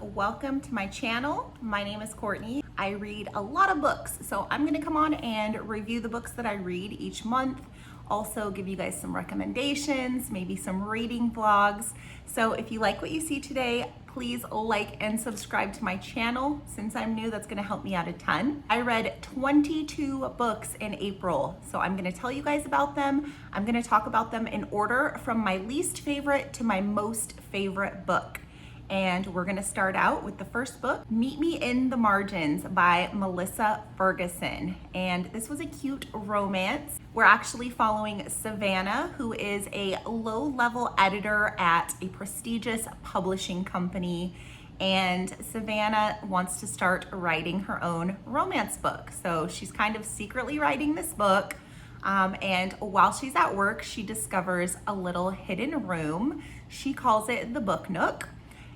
welcome to my channel. My name is Courtney. I read a lot of books, so I'm gonna come on and review the books that I read each month. Also give you guys some recommendations, maybe some reading vlogs. So if you like what you see today, please like and subscribe to my channel. Since I'm new, that's gonna help me out a ton. I read 22 books in April, so I'm gonna tell you guys about them. I'm gonna talk about them in order from my least favorite to my most favorite book. And we're gonna start out with the first book, Meet Me in the Margins by Melissa Ferguson. And this was a cute romance. We're actually following Savannah, who is a low-level editor at a prestigious publishing company. And Savannah wants to start writing her own romance book. So she's kind of secretly writing this book. And while she's at work, she discovers a little hidden room. She calls it the Book Nook.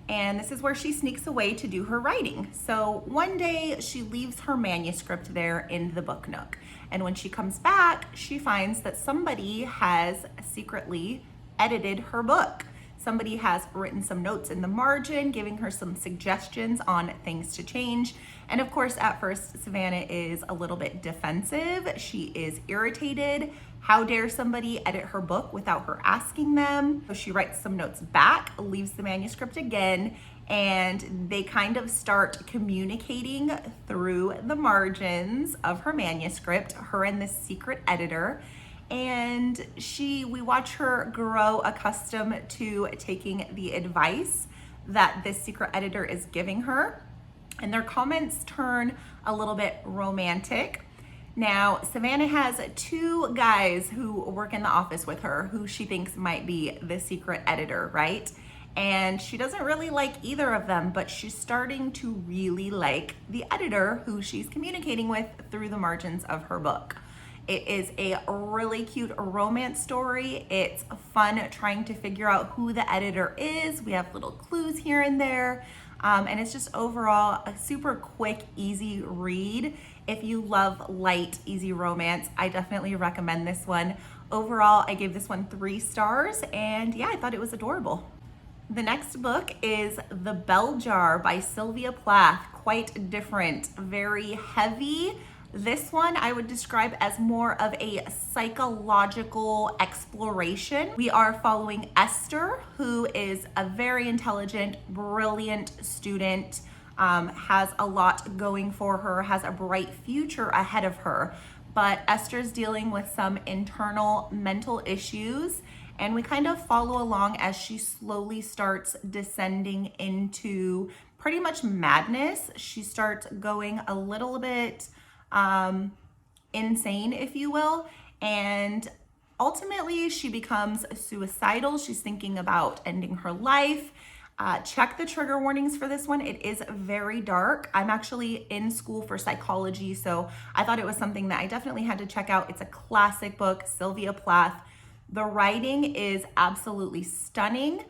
And this is where she sneaks away to do her writing. So one day she leaves her manuscript there in the Book Nook. And when she comes back, she finds that somebody has secretly edited her book. Somebody has written some notes in the margin, giving her some suggestions on things to change. And of course, at first, Savannah is a little bit defensive. She is irritated. How dare somebody edit her book without her asking them? So she writes some notes back, leaves the manuscript again, and they kind of start communicating through the margins of her manuscript, her and this secret editor. And we watch her grow accustomed to taking the advice that this secret editor is giving her. And their comments turn a little bit romantic. Now, Savannah has two guys who work in the office with her who she thinks might be the secret editor, right? And she doesn't really like either of them, but she's starting to really like the editor who she's communicating with through the margins of her book. It is a really cute romance story. It's fun trying to figure out who the editor is. We have little clues here and there. And it's just overall a super quick, easy read. If you love light, easy romance, I definitely recommend this one. Overall, I gave this one 3 stars, and yeah, I thought it was adorable. The next book is The Bell Jar by Sylvia Plath. Quite different, very heavy. This one I would describe as more of a psychological exploration. We are following Esther, who is a very intelligent, brilliant student, has a lot going for her, has a bright future ahead of her. But Esther's dealing with some internal mental issues, and we kind of follow along as she slowly starts descending into pretty much madness. She starts going a little bit insane, if you will, and ultimately she becomes suicidal. She's thinking about ending her life. Check the trigger warnings for this one. It is very dark. I'm actually in school for psychology, so I thought it was something that I definitely had to check out. It's a classic book, Sylvia Plath. The writing is absolutely stunning.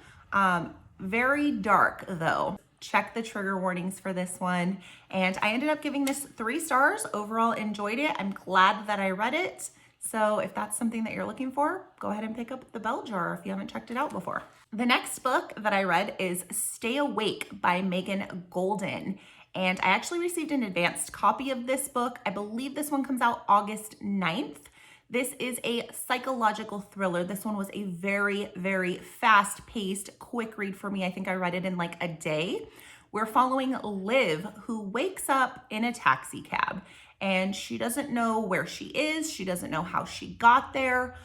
Very dark though. Check the trigger warnings for this one. And I ended up giving this 3 stars. Overall, enjoyed it. I'm glad that I read it. So if that's something that you're looking for, go ahead and pick up The Bell Jar if you haven't checked it out before. The next book that I read is Stay Awake by Megan Golden. And I actually received an advanced copy of this book. I believe this one comes out August 9th. This is a psychological thriller. This one was a very, very fast-paced, quick read for me. I think I read it in like a day. We're following Liv, who wakes up in a taxi cab, and she doesn't know where she is. She doesn't know how she got there.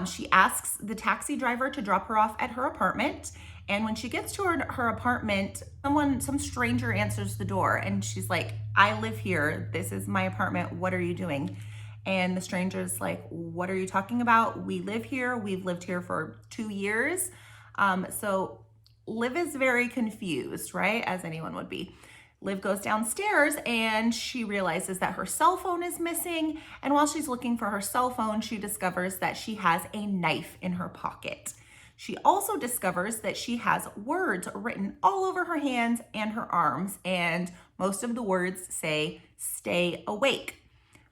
She asks the taxi driver to drop her off at her apartment. And when she gets to her apartment, some stranger answers the door, and she's like, "I live here. This is my apartment. What are you doing?" And the stranger's like, "What are you talking about? We live here. We've lived here for 2 years." So Liv is very confused, right? As anyone would be. Liv goes downstairs and she realizes that her cell phone is missing. And while she's looking for her cell phone, she discovers that she has a knife in her pocket. She also discovers that she has words written all over her hands and her arms. And most of the words say, "Stay awake."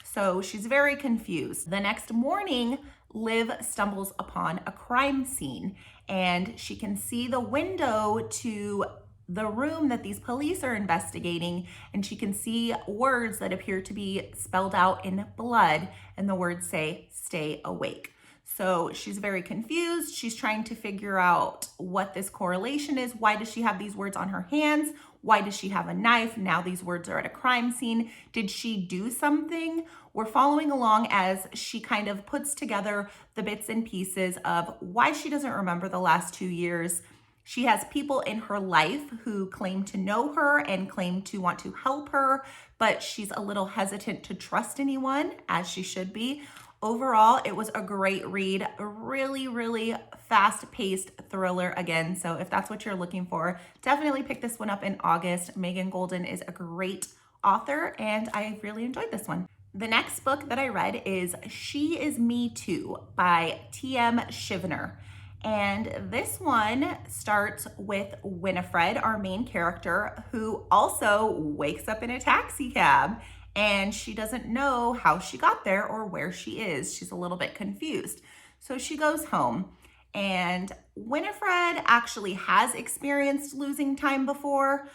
So she's very confused. The next morning, Liv stumbles upon a crime scene, and she can see the window to the room that these police are investigating, and she can see words that appear to be spelled out in blood, and the words say, "Stay awake." So she's very confused. She's trying to figure out what this correlation is. Why does she have these words on her hands? Why does she have a knife? Now these words are at a crime scene. Did she do something? We're following along as she kind of puts together the bits and pieces of why she doesn't remember the last 2 years. She has people in her life who claim to know her and claim to want to help her, but she's a little hesitant to trust anyone, as she should be. Overall, it was a great read, a really, really fast-paced thriller again. So if that's what you're looking for, definitely pick this one up in August. Megan Golden is a great author, and I really enjoyed this one. The next book that I read is She Is Me Too by T.M. Shivner. And this one starts with Winifred, our main character, who also wakes up in a taxi cab, and she doesn't know how she got there or where she is. She's a little bit confused. So she goes home, and Winifred actually has experienced losing time before.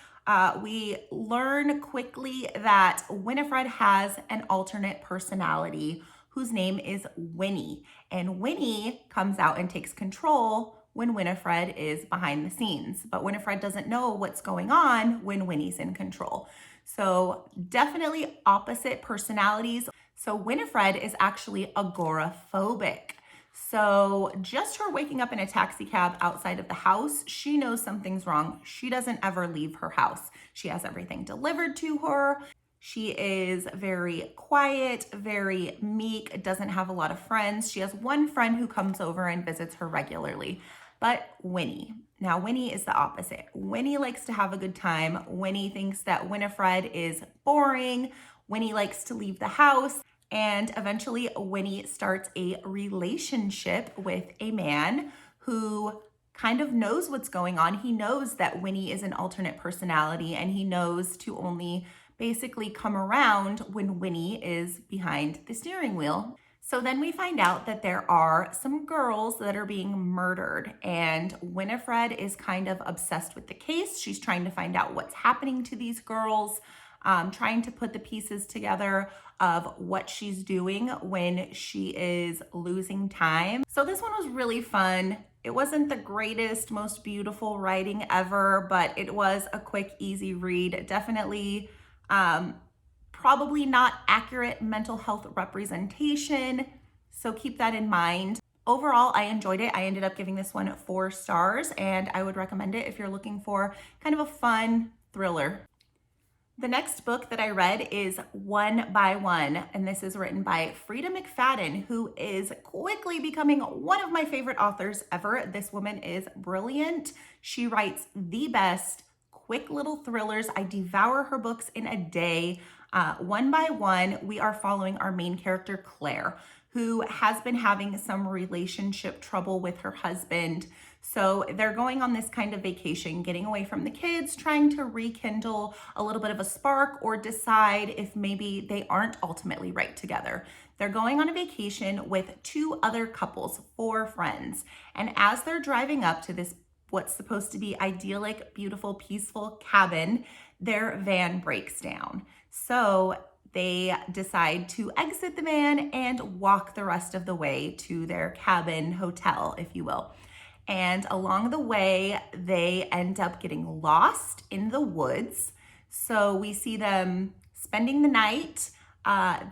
We learn quickly that Winifred has an alternate personality whose name is Winnie. And Winnie comes out and takes control when Winifred is behind the scenes. But Winifred doesn't know what's going on when Winnie's in control. So definitely opposite personalities. So Winifred is actually agoraphobic. So just her waking up in a taxi cab outside of the house, she knows something's wrong. She doesn't ever leave her house. She has everything delivered to her. She is very quiet, very meek, doesn't have a lot of friends. She has one friend who comes over and visits her regularly, but Winnie. Now, Winnie is the opposite. Winnie likes to have a good time. Winnie thinks that Winifred is boring. Winnie likes to leave the house. And eventually, Winnie starts a relationship with a man who kind of knows what's going on. He knows that Winnie is an alternate personality, and he knows to only basically come around when Winnie is behind the steering wheel. So then we find out that there are some girls that are being murdered, and Winifred is kind of obsessed with the case. She's trying to find out what's happening to these girls, trying to put the pieces together of what she's doing when she is losing time. So this one was really fun. It wasn't the greatest, most beautiful writing ever, but it was a quick, easy read. Definitely probably not accurate mental health representation, so keep that in mind. Overall, I enjoyed it. I ended up giving this one 4 stars, and I would recommend it if you're looking for kind of a fun thriller. The next book that I read is One by One, and this is written by Frida McFadden, who is quickly becoming one of my favorite authors ever. This woman is brilliant. She writes the best quick little thrillers. I devour her books in a day. One by One, we are following our main character, Claire, who has been having some relationship trouble with her husband. So they're going on this kind of vacation, getting away from the kids, trying to rekindle a little bit of a spark or decide if maybe they aren't ultimately right together. They're going on a vacation with 2 other couples, 4 friends. And as they're driving up to this what's supposed to be idyllic, beautiful, peaceful cabin, their van breaks down. So they decide to exit the van and walk the rest of the way to their cabin hotel, if you will. And along the way, they end up getting lost in the woods. So we see them spending the night.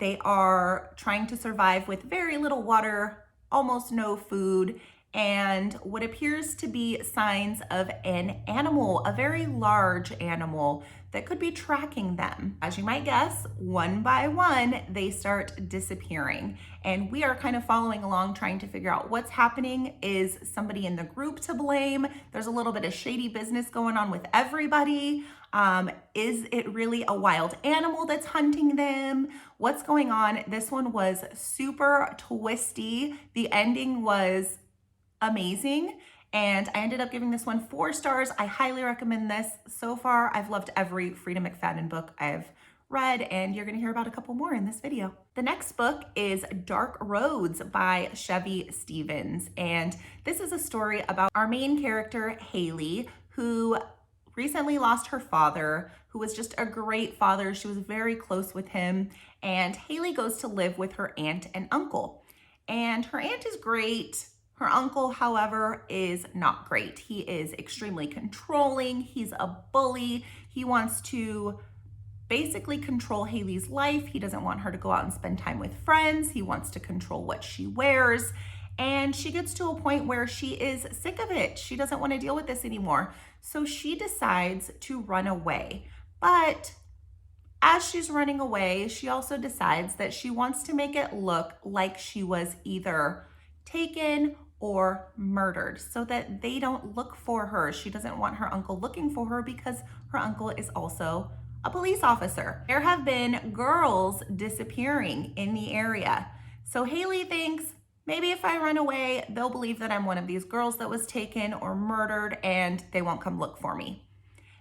They are trying to survive with very little water, almost no food, and what appears to be signs of an animal, a very large animal that could be tracking them. As you might guess, one by one, they start disappearing. And we are kind of following along, trying to figure out what's happening. Is somebody in the group to blame? There's a little bit of shady business going on with everybody. Is it really a wild animal that's hunting them? What's going on? This one was super twisty. The ending was amazing, and I ended up giving this one 4 stars. I highly recommend this. So far, I've loved every Frida McFadden book I've read, and you're gonna hear about a couple more in this video. The next book is Dark Roads by Chevy Stevens, and this is a story about our main character, Haley, who recently lost her father, who was just a great father. She was very close with him. And Haley goes to live with her aunt and uncle. And her aunt is great. Her uncle, however, is not great. He is extremely controlling. He's a bully. He wants to basically control Haley's life. He doesn't want her to go out and spend time with friends. He wants to control what she wears. And she gets to a point where she is sick of it. She doesn't want to deal with this anymore. So she decides to run away. But as she's running away, she also decides that she wants to make it look like she was either taken or murdered so that they don't look for her. She doesn't want her uncle looking for her because her uncle is also a police officer. There have been girls disappearing in the area. So Haley thinks, maybe if I run away, they'll believe that I'm one of these girls that was taken or murdered and they won't come look for me.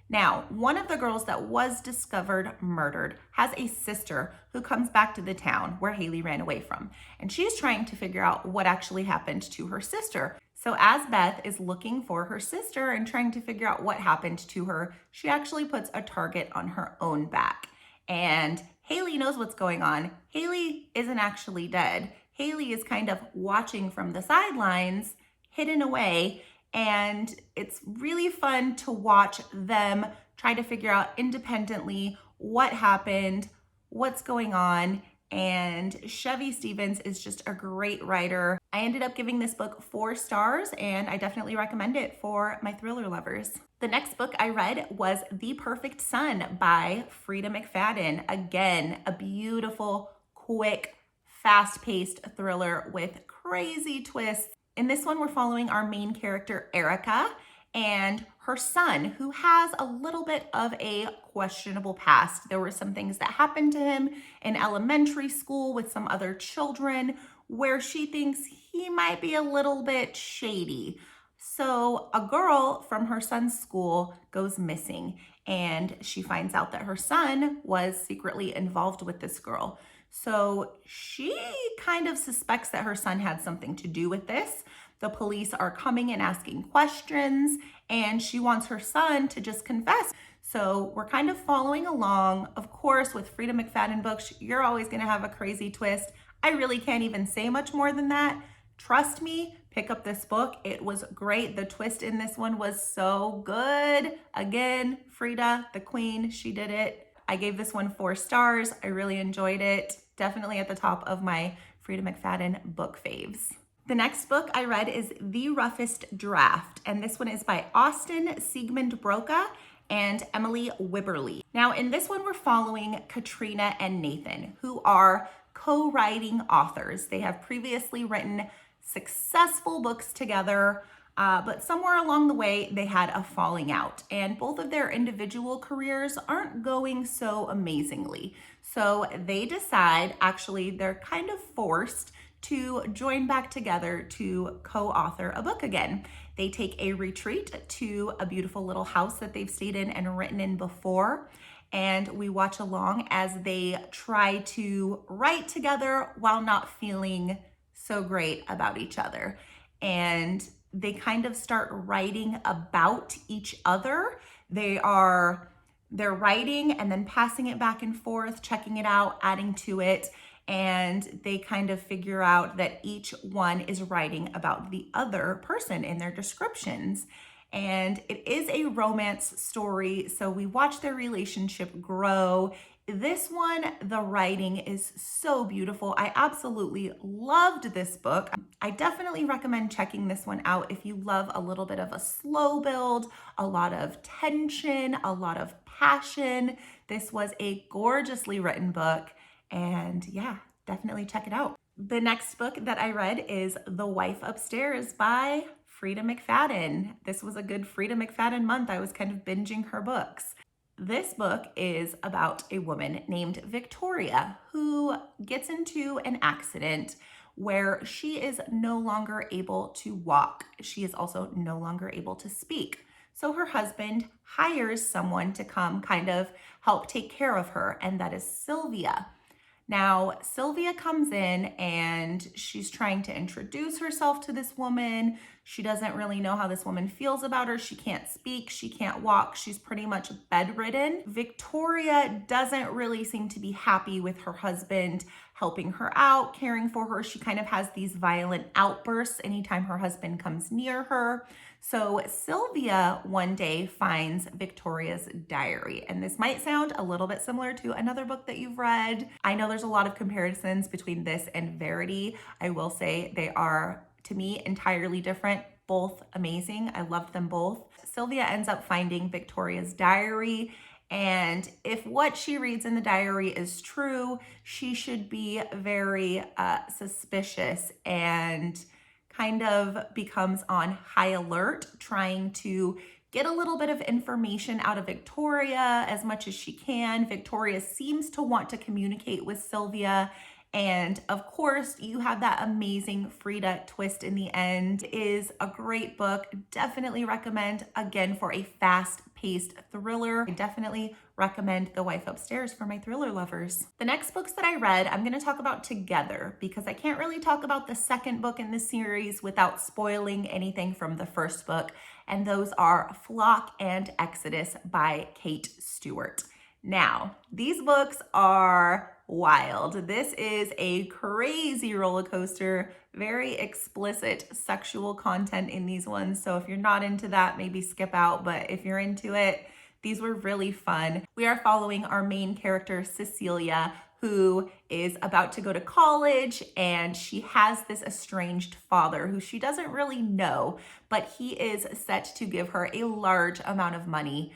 Now, one of the girls that was discovered murdered has a sister who comes back to the town where Haley ran away from. And she's trying to figure out what actually happened to her sister. So as Beth is looking for her sister and trying to figure out what happened to her, she actually puts a target on her own back. And Haley knows what's going on. Haley isn't actually dead. Haley is kind of watching from the sidelines, hidden away. And it's really fun to watch them try to figure out independently what happened, what's going on. And Chevy Stevens is just a great writer. I ended up giving this book 4 stars, and I definitely recommend it for my thriller lovers. The next book I read was The Perfect Son by Frida McFadden. Again, a beautiful, quick, fast-paced thriller with crazy twists. In this one, we're following our main character, Erica, and her son, who has a little bit of a questionable past. There were some things that happened to him in elementary school with some other children where she thinks he might be a little bit shady. So a girl from her son's school goes missing, and she finds out that her son was secretly involved with this girl. So she kind of suspects that her son had something to do with this. The police are coming and asking questions, and she wants her son to just confess. So we're kind of following along. Of course, with Frida McFadden books, you're always going to have a crazy twist. I really can't even say much more than that. Trust me, pick up this book. It was great. The twist in this one was so good. Again, Frida, the queen, she did it. I gave this one 4 stars. I really enjoyed it. Definitely at the top of my Frida McFadden book faves. The next book I read is The Roughest Draft, and this one is by Austin Siegmund Broca and Emily Wibberley. Now, in this one, we're following Katrina and Nathan, who are co-writing authors. They have previously written successful books together, but somewhere along the way, they had a falling out, and both of their individual careers aren't going so amazingly. So they decide, actually, they're kind of forced to join back together to co-author a book again. They take a retreat to a beautiful little house that they've stayed in and written in before, and we watch along as they try to write together while not feeling so great about each other. And they kind of start writing about each other. They're writing and then passing it back and forth, checking it out, adding to it, and they kind of figure out that each one is writing about the other person in their descriptions. And it is a romance story, so we watch their relationship grow. This one, the writing is so beautiful. I absolutely loved this book. I definitely recommend checking this one out if you love a little bit of a slow build, a lot of tension, a lot of passion. This was a gorgeously written book, and yeah, definitely check it out. The next book that I read is The Wife Upstairs by Frida McFadden. This was a good Frida McFadden month. I was kind of binging her books. This book is about a woman named Victoria who gets into an accident where she is no longer able to walk. She is also no longer able to speak. So her husband hires someone to come kind of help take care of her, and that is Sylvia. Now, Sylvia comes in and she's trying to introduce herself to this woman. She doesn't really know how this woman feels about her. She can't speak, she can't walk, she's pretty much bedridden. Victoria doesn't really seem to be happy with her husband helping her out, caring for her. She kind of has these violent outbursts anytime her husband comes near her. So Sylvia one day finds Victoria's diary, and this might sound a little bit similar to another book that you've read. I know there's a lot of comparisons between this and Verity. I will say they are, to me, entirely different, both amazing. I loved them both. Sylvia ends up finding Victoria's diary, and if what she reads in the diary is true, she should be very suspicious and kind of becomes on high alert, trying to get a little bit of information out of Victoria as much as she can. Victoria seems to want to communicate with Sylvia. And of course, you have that amazing Frida twist in the end. It is a great book. Definitely recommend, again, for a fast-paced thriller. I definitely recommend The Wife Upstairs for my thriller lovers. The next books that I read, I'm going to talk about together because I can't really talk about the second book in this series without spoiling anything from the first book. And those are Flock and Exodus by Kate Stewart. Now, these books are wild. This is a crazy roller coaster, very explicit sexual content in these ones. So if you're not into that, maybe skip out. But if you're into it, these were really fun. We are following our main character, Cecilia, who is about to go to college, and she has this estranged father who she doesn't really know, but he is set to give her a large amount of money.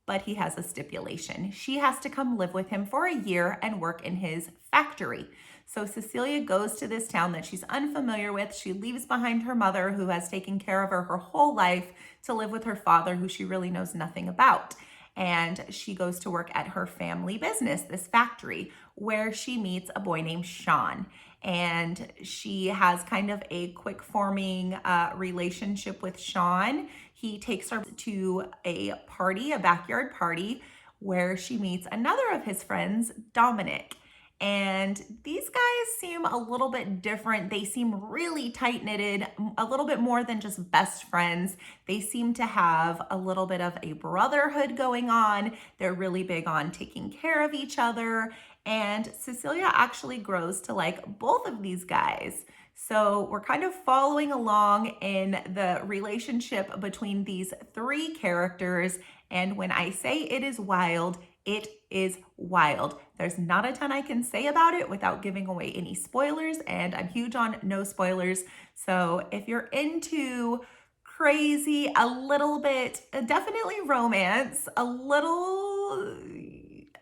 But he has a stipulation. She has to come live with him for a year and work in his factory. So Cecilia goes to this town that she's unfamiliar with. She leaves behind her mother, who has taken care of her whole life, to live with her father, who she really knows nothing about. And she goes to work at her family business, this factory, where she meets a boy named Sean. And she has kind of a quick forming relationship with Sean. He takes her to a party, a backyard party, where she meets another of his friends, Dominic. And these guys seem a little bit different. They seem really tight-knitted, a little bit more than just best friends. They seem to have a little bit of a brotherhood going on. They're really big on taking care of each other. And Cecilia actually grows to like both of these guys. So we're kind of following along in the relationship between these three characters. And when I say it is wild, it is wild. There's not a ton I can say about it without giving away any spoilers, and I'm huge on no spoilers. So if you're into crazy, a little bit, definitely romance, a little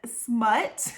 smut,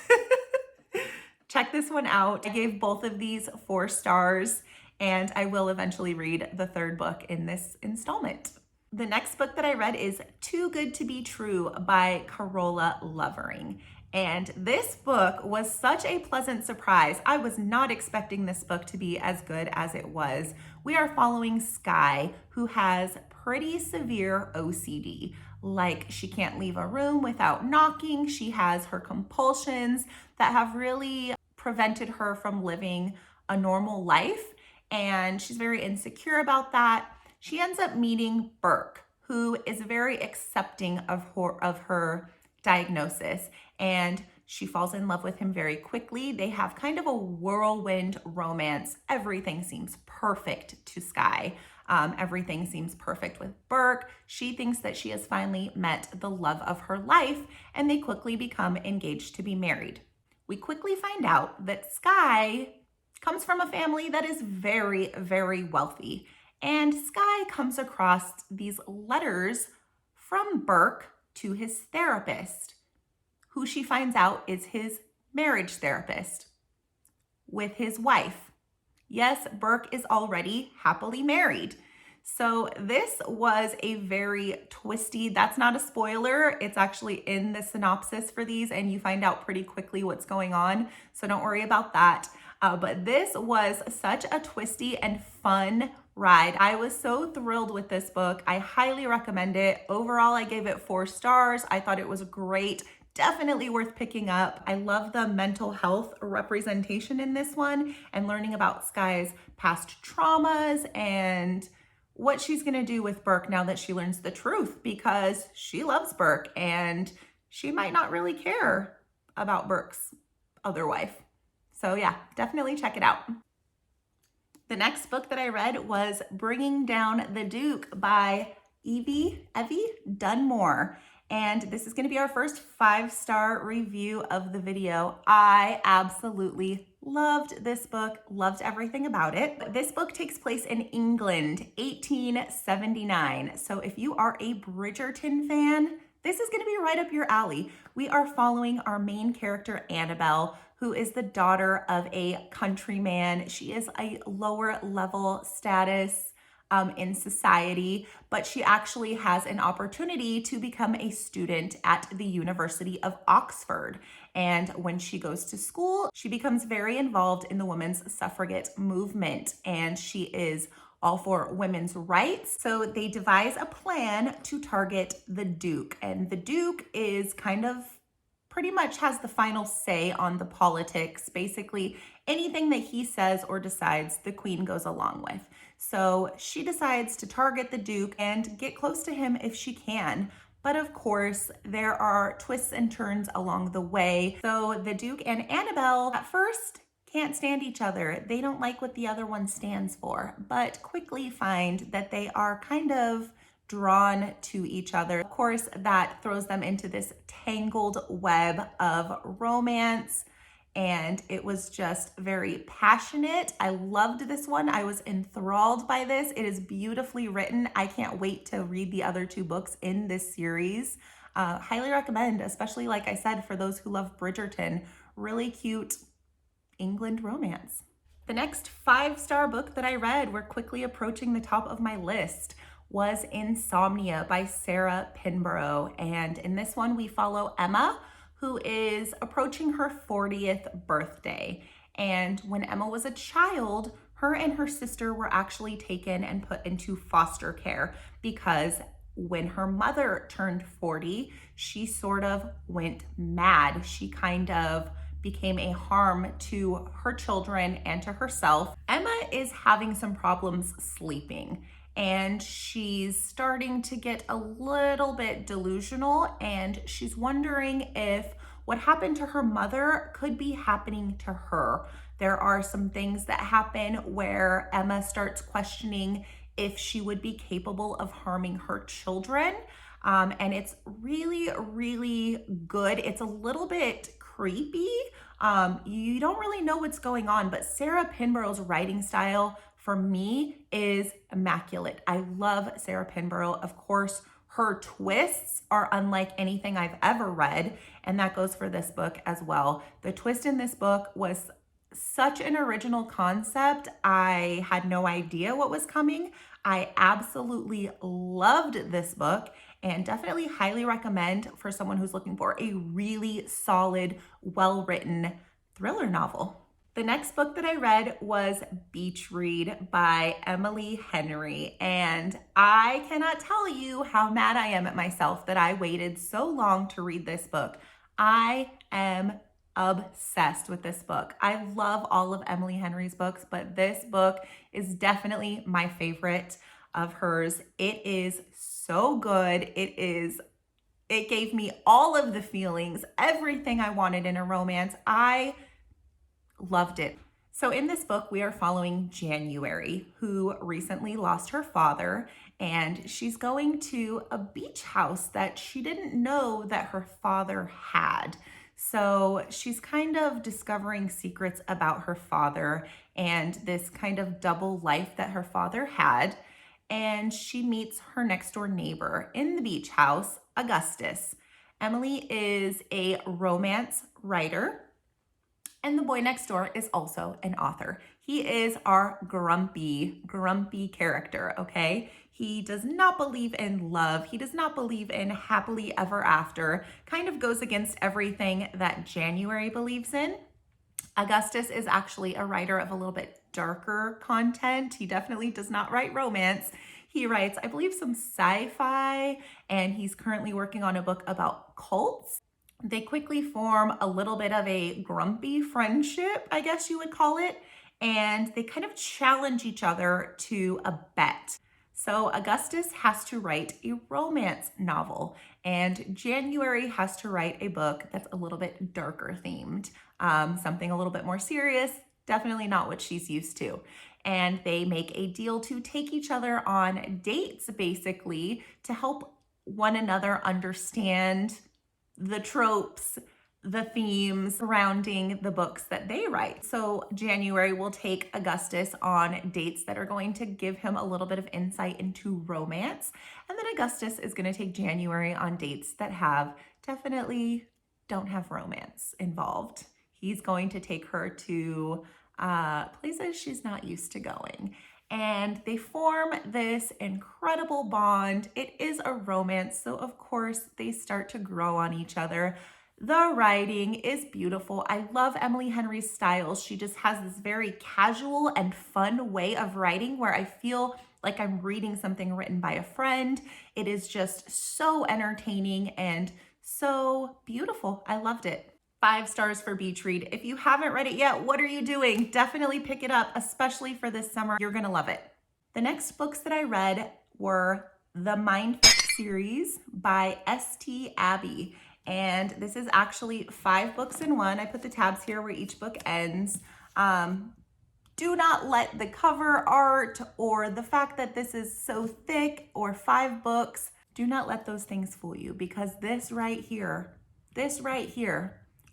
check this one out. I gave both of these 4 stars, and I will eventually read the third book in this installment. The next book that I read is Too Good to Be True by Carola Lovering. And this book was such a pleasant surprise. I was not expecting this book to be as good as it was. We are following Skye, who has pretty severe OCD. Like, she can't leave a room without knocking. She has her compulsions that have really prevented her from living a normal life. And she's very insecure about that. She ends up meeting Burke, who is very accepting of her diagnosis, and she falls in love with him very quickly. They have kind of a whirlwind romance. Everything seems perfect to Skye. Everything seems perfect with Burke. She thinks that she has finally met the love of her life, and they quickly become engaged to be married. We quickly find out that Skye comes from a family that is very, very wealthy. And Skye comes across these letters from Burke to his therapist, who she finds out is his marriage therapist with his wife. Yes, Burke is already happily married. So this was a very twisty, that's not a spoiler, it's actually in the synopsis for these, and you find out pretty quickly what's going on, so don't worry about that. But this was such a twisty and fun ride. I was so thrilled with this book. I highly recommend it. Overall, I gave it 4 stars. I thought it was great. Definitely worth picking up. I love the mental health representation in this one and learning about Skye's past traumas and what she's gonna do with Burke now that she learns the truth, because she loves Burke and she might not really care about Burke's other wife. So yeah, definitely check it out. The next book that I read was Bringing Down the Duke by Evie Dunmore. And this is going to be our first 5-star review of the video. I absolutely loved this book, loved everything about it. This book takes place in England, 1879. So if you are a Bridgerton fan, this is going to be right up your alley. We are following our main character, Annabelle, who is the daughter of a countryman. She is a lower level status in society, but she actually has an opportunity to become a student at the University of Oxford. And when she goes to school, she becomes very involved in the women's suffragette movement, and she is all for women's rights. So they devise a plan to target the Duke, and the Duke is kind of pretty much has the final say on the politics. Basically, anything that he says or decides, the Queen goes along with. So she decides to target the Duke and get close to him if she can. But of course, there are twists and turns along the way. So the Duke and Annabelle at first can't stand each other. They don't like what the other one stands for, but quickly find that they are kind of drawn to each other. Of course, that throws them into this tangled web of romance, and it was just very passionate. I loved this one. I was enthralled by this. It is beautifully written. I can't wait to read the other 2 books in this series. Highly recommend, especially like I said, for those who love Bridgerton. Really cute England romance. The next 5-star book that I read, we're quickly approaching the top of my list, was Insomnia by Sarah Pinborough. And in this one, we follow Emma, who is approaching her 40th birthday. And when Emma was a child, her and her sister were actually taken and put into foster care because when her mother turned 40, she sort of went mad. She kind of became a harm to her children and to herself. Emma is having some problems sleeping, and she's starting to get a little bit delusional, and she's wondering if what happened to her mother could be happening to her. There are some things that happen where Emma starts questioning if she would be capable of harming her children. And it's really, really good. It's a little bit creepy. You don't really know what's going on, but Sarah Pinborough's writing style for me is immaculate. I love Sarah Pinborough. Of course, her twists are unlike anything I've ever read, and that goes for this book as well. The twist in this book was such an original concept. I had no idea what was coming. I absolutely loved this book and definitely highly recommend for someone who's looking for a really solid, well-written thriller novel. The next book that I read was Beach Read by Emily Henry, and I cannot tell you how mad I am at myself that I waited so long to read this book. I am obsessed with this book. I love all of Emily Henry's books, but this book is definitely my favorite of hers. It is so good. It gave me all of the feelings, everything I wanted in a romance. I loved it. So in this book, we are following January, who recently lost her father, and she's going to a beach house that she didn't know that her father had. So she's kind of discovering secrets about her father and this kind of double life that her father had. And she meets her next door neighbor in the beach house, Augustus. Emily is a romance writer, and the boy next door is also an author. He is our grumpy character, okay? He does not believe in love. He does not believe in happily ever after. Kind of goes against everything that January believes in. Augustus is actually a writer of a little bit darker content. He definitely does not write romance. He writes, I believe, some sci-fi, and he's currently working on a book about cults. They quickly form a little bit of a grumpy friendship, I guess you would call it, and they kind of challenge each other to a bet. So Augustus has to write a romance novel, and January has to write a book that's a little bit darker themed, something a little bit more serious, definitely not what she's used to. And they make a deal to take each other on dates, basically, to help one another understand the tropes, the themes surrounding the books that they write. So January will take Augustus on dates that are going to give him a little bit of insight into romance. And then Augustus is going to take January on dates that definitely don't have romance involved. He's going to take her to places she's not used to going. And they form this incredible bond. It is a romance, so of course they start to grow on each other. The writing is beautiful. I love Emily Henry's style. She just has this very casual and fun way of writing where I feel like I'm reading something written by a friend. It is just so entertaining and so beautiful. I loved it. 5 stars for Beach Read. If you haven't read it yet, what are you doing? Definitely pick it up, especially for this summer. You're gonna love it. The next books that I read were the Mindfuck series by St. Abbey. And this is actually 5 books in one. I put the tabs here where each book ends. Do not let the cover art or the fact that this is so thick or 5 books, do not let those things fool you, because this right here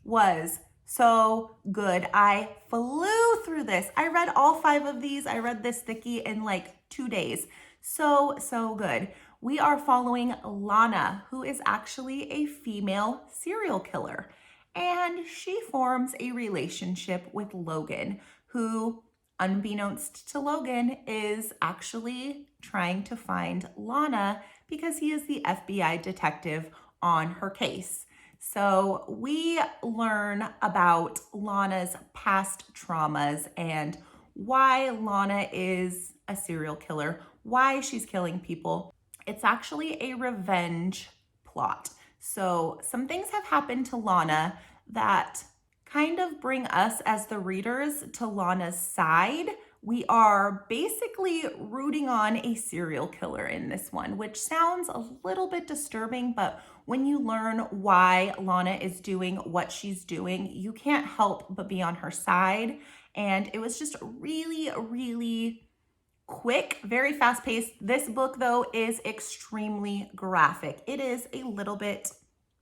was so good. I flew through this. I read all 5 of these. I read this thickie in like 2 days. So good. We are following Lana, who is actually a female serial killer. And she forms a relationship with Logan, who, unbeknownst to Logan, is actually trying to find Lana because he is the FBI detective on her case. So we learn about Lana's past traumas and why Lana is a serial killer, why she's killing people. It's actually a revenge plot. So some things have happened to Lana that kind of bring us as the readers to Lana's side. We are basically rooting on a serial killer in this one, which sounds a little bit disturbing, but when you learn why Lana is doing what she's doing, you can't help but be on her side. And it was just really quick, very fast paced. This book though is extremely graphic. It is a little bit,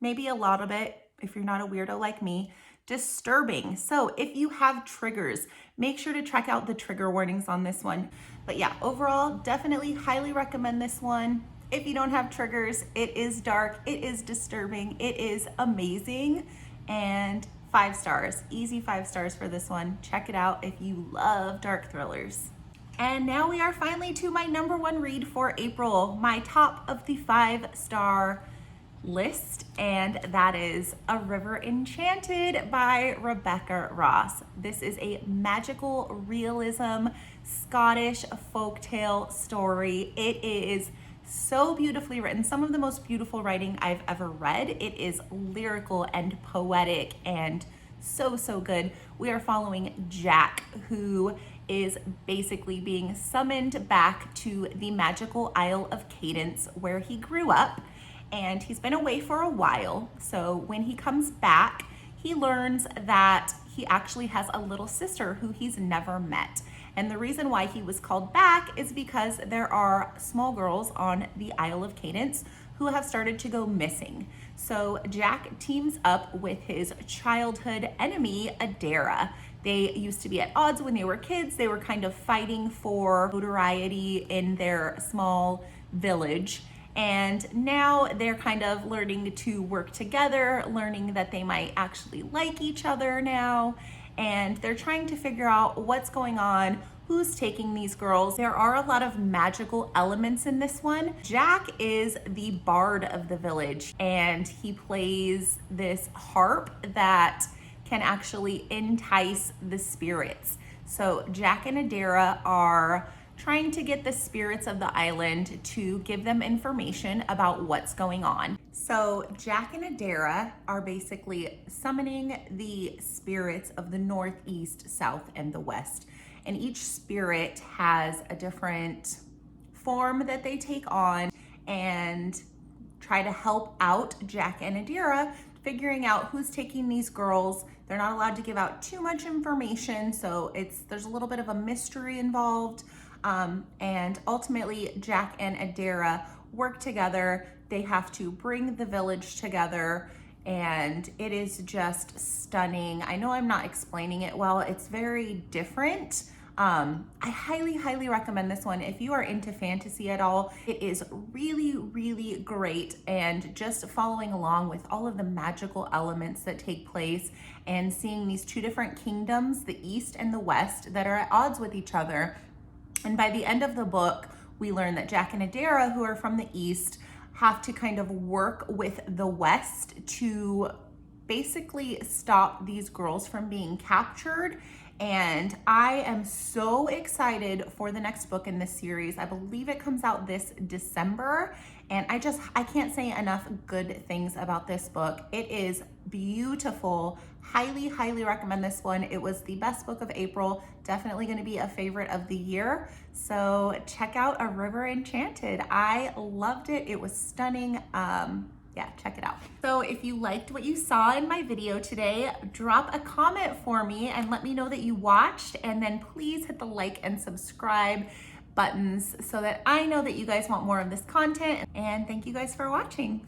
maybe a lot of it, if you're not a weirdo like me, disturbing. So if you have triggers, make sure to check out the trigger warnings on this one. But yeah, overall, definitely highly recommend this one. If you don't have triggers, it is dark, it is disturbing, it is amazing, and 5 stars, easy 5 stars for this one. Check it out if you love dark thrillers. And now we are finally to my #1 read for April, my top of the 5-star list, and that is A River Enchanted by Rebecca Ross. This is a magical realism Scottish folktale story. It is so beautifully written, some of the most beautiful writing I've ever read. It is lyrical and poetic and so good. We are following Jack, who is basically being summoned back to the magical Isle of Cadence where he grew up, and he's been away for a while. So when he comes back, he learns that he actually has a little sister who he's never met. And the reason why he was called back is because there are small girls on the Isle of Cadence who have started to go missing. So Jack teams up with his childhood enemy, Adara. They used to be at odds when they were kids. They were kind of fighting for notoriety in their small village. And now they're kind of learning to work together, learning that they might actually like each other now. And they're trying to figure out what's going on, who's taking these girls. There are a lot of magical elements in this one. Jack is the bard of the village, and he plays this harp that can actually entice the spirits. So Jack and Adara are trying to get the spirits of the island to give them information about what's going on. So Jack and Adara are basically summoning the spirits of the northeast, south, and the west. And each spirit has a different form that they take on and try to help out Jack and Adira, figuring out who's taking these girls. They're not allowed to give out too much information, so there's a little bit of a mystery involved. And ultimately, Jack and Adira work together. They have to bring the village together, and it is just stunning. I know I'm not explaining it well. It's very different. I highly recommend this one. If you are into fantasy at all, it is really great, and just following along with all of the magical elements that take place and seeing these two different kingdoms, the East and the West, that are at odds with each other. And by the end of the book, we learn that Jack and Adira, who are from the East, have to kind of work with the West to basically stop these girls from being captured. And I am so excited for the next book in this series. I believe it comes out this December, and I can't say enough good things about this book. It is beautiful. Highly recommend this one. It was the best book of April. Definitely going to be a favorite of the year. So check out A River Enchanted. I loved it. It was stunning. Yeah, check it out. So if you liked what you saw in my video today, drop a comment for me and let me know that you watched, and then please hit the like and subscribe buttons so that I know that you guys want more of this content. And thank you guys for watching.